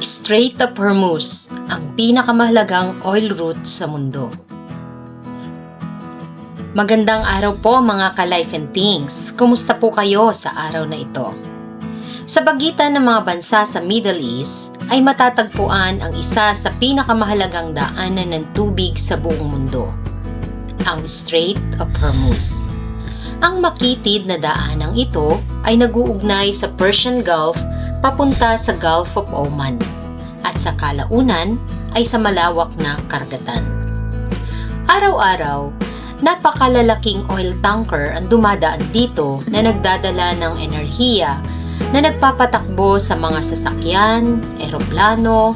Strait of Hormuz, ang pinakamahalagang oil route sa mundo. Magandang araw po mga ka-Life and Things. Kumusta po kayo sa araw na ito? Sa pagitan ng mga bansa sa Middle East ay matatagpuan ang isa sa pinakamahalagang daanan ng tubig sa buong mundo, ang Strait of Hormuz. Ang makitid na daanang ito ay nag-uugnay sa Persian Gulf papunta sa Gulf of Oman at sa kalaunan ay sa malawak na karagatan. Araw-araw, napakalalaking oil tanker ang dumadaan dito na nagdadala ng enerhiya na nagpapatakbo sa mga sasakyan, eroplano,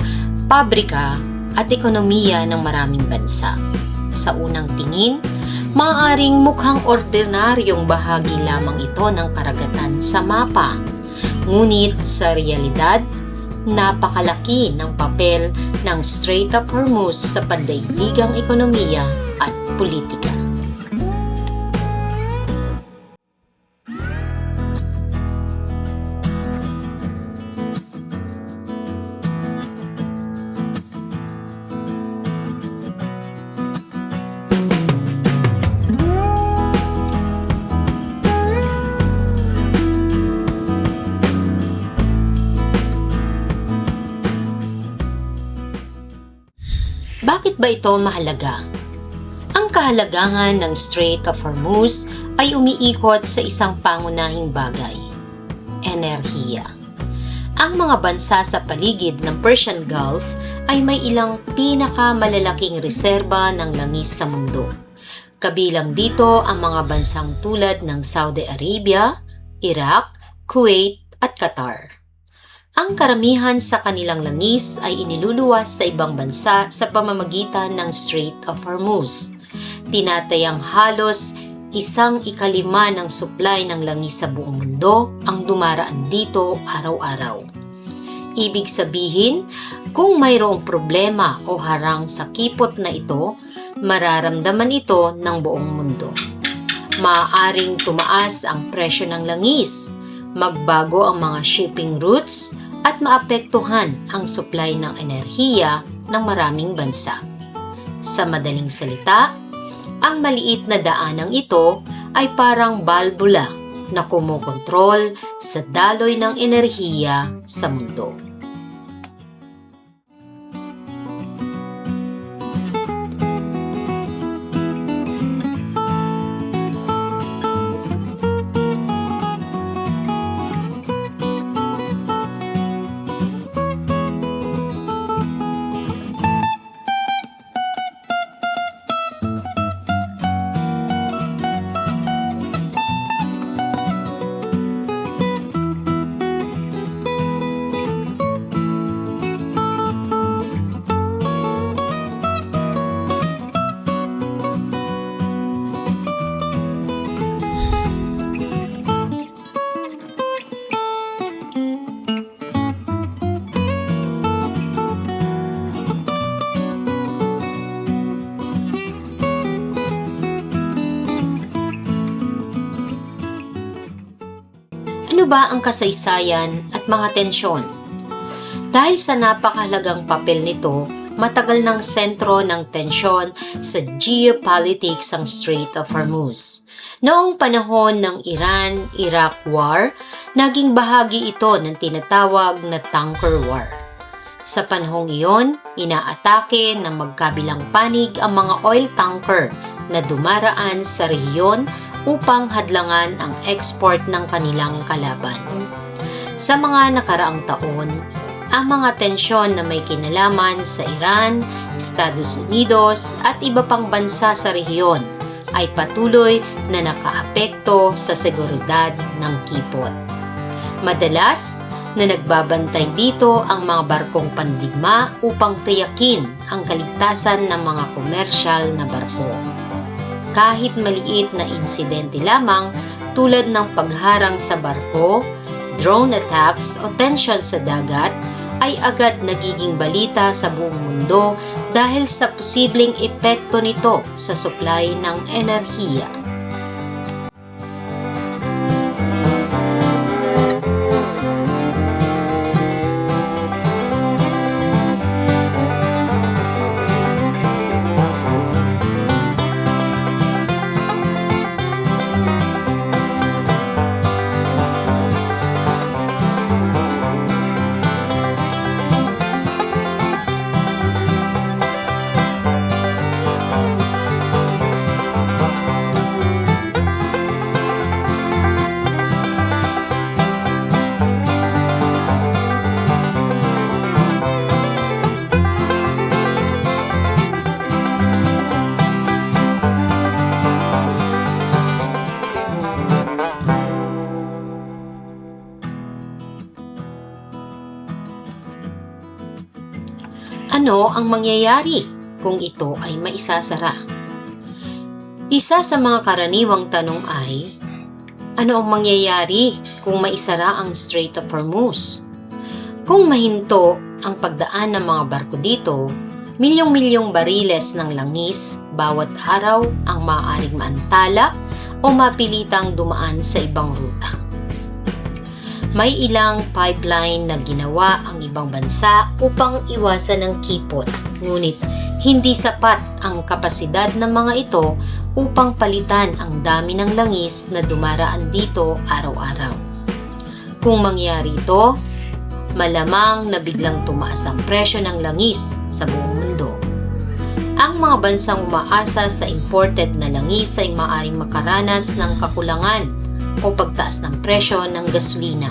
pabrika at ekonomiya ng maraming bansa. Sa unang tingin, maaaring mukhang ordinaryong bahagi lamang ito ng karagatan sa mapa. Ngunit sa realidad, napakalaki ng papel ng Strait of Hormuz sa pandaigdigang ekonomiya at politika. Bakit ba ito mahalaga? Ang kahalagahan ng Strait of Hormuz ay umiikot sa isang pangunahing bagay: enerhiya. Ang mga bansa sa paligid ng Persian Gulf ay may ilang pinakamalalaking reserba ng langis sa mundo. Kabilang dito ang mga bansang tulad ng Saudi Arabia, Iraq, Kuwait at Qatar. Ang karamihan sa kanilang langis ay iniluluwas sa ibang bansa sa pamamagitan ng Strait of Hormuz. Tinatayang halos 1/5 ng supply ng langis sa buong mundo ang dumaraan dito araw-araw. Ibig sabihin, kung mayroong problema o harang sa kipot na ito, mararamdaman ito ng buong mundo. Maaaring tumaas ang presyo ng langis, magbago ang mga shipping routes, at maapektuhan ang supply ng enerhiya ng maraming bansa. Sa madaling salita, ang maliit na daanang ito ay parang balbula na kumokontrol sa daloy ng enerhiya sa mundo. Ano ba ang kasaysayan at mga tensyon? Dahil sa napakahalagang papel nito, matagal ng sentro ng tensyon sa geopolitics ang Strait of Hormuz. Noong panahon ng Iran-Iraq War, naging bahagi ito ng tinatawag na Tanker War. Sa panahong iyon, inaatake ng magkabilang panig ang mga oil tanker na dumaraan sa rehiyon upang hadlangan ang export ng kanilang kalaban. Sa mga nakaraang taon, ang mga tensyon na may kinalaman sa Iran, Estados Unidos at iba pang bansa sa rehiyon ay patuloy na nakaapekto sa seguridad ng kipot. Madalas na nagbabantay dito ang mga barkong pandigma upang tiyakin ang kaligtasan ng mga komersyal na barko. Kahit maliit na insidente lamang tulad ng pagharang sa barko, drone attacks o tensyon sa dagat ay agad nagiging balita sa buong mundo dahil sa posibleng epekto nito sa supply ng enerhiya. Ano ang mangyayari kung ito ay maisasara? Isa sa mga karaniwang tanong ay, ano ang mangyayari kung maisara ang Strait of Hormuz? Kung mahinto ang pagdaan ng mga barko dito, milyong-milyong bariles ng langis bawat araw ang maaaring maantala o mapilitang dumaan sa ibang ruta. May ilang pipeline na ginawa ang ibang bansa upang iwasan ang kipot, ngunit hindi sapat ang kapasidad ng mga ito upang palitan ang dami ng langis na dumaraan dito araw-araw. Kung mangyari ito, malamang na biglang tumaas ang presyo ng langis sa buong mundo. Ang mga bansang umaasa sa imported na langis ay maaaring makaranas ng kakulangan o pagtaas ng presyo ng gasolina.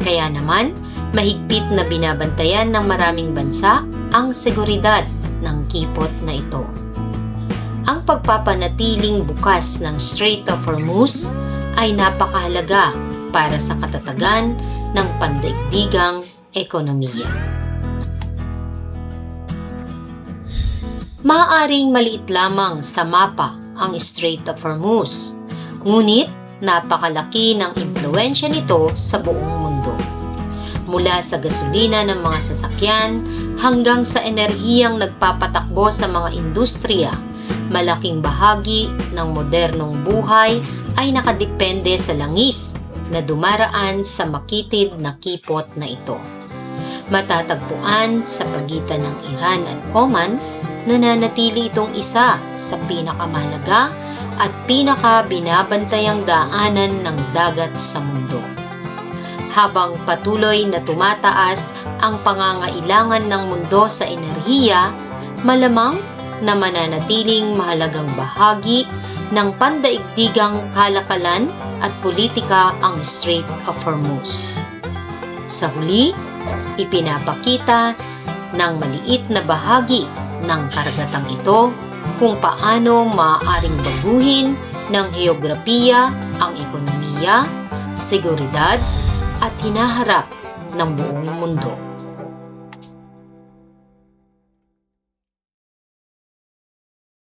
Kaya naman, mahigpit na binabantayan ng maraming bansa ang seguridad ng kipot na ito. Ang pagpapanatiling bukas ng Strait of Hormuz ay napakahalaga para sa katatagan ng pandaigdigang ekonomiya. Maaaring maliit lamang sa mapa ang Strait of Hormuz, ngunit napakalaki ng impluwensya nito sa buong mundo. Mula sa gasolina ng mga sasakyan hanggang sa enerhiyang nagpapatakbo sa mga industriya, malaking bahagi ng modernong buhay ay nakadepende sa langis na dumaraan sa makitid na kipot na ito. Matatagpuan sa pagitan ng Iran at Oman, nananatili itong isa sa pinakamahalaga at pinakabinabantayang daanan ng dagat sa mundo. Habang patuloy na tumataas ang pangangailangan ng mundo sa enerhiya, malamang na mananatiling mahalagang bahagi ng pandaigdigang kalakalan at politika ang Strait of Hormuz. Sa huli, ipinapakita ng maliit na bahagi ng karagatang ito kung paano maaaring baguhin ng heograpiya ang ekonomiya, seguridad at hinaharap ng buong mundo.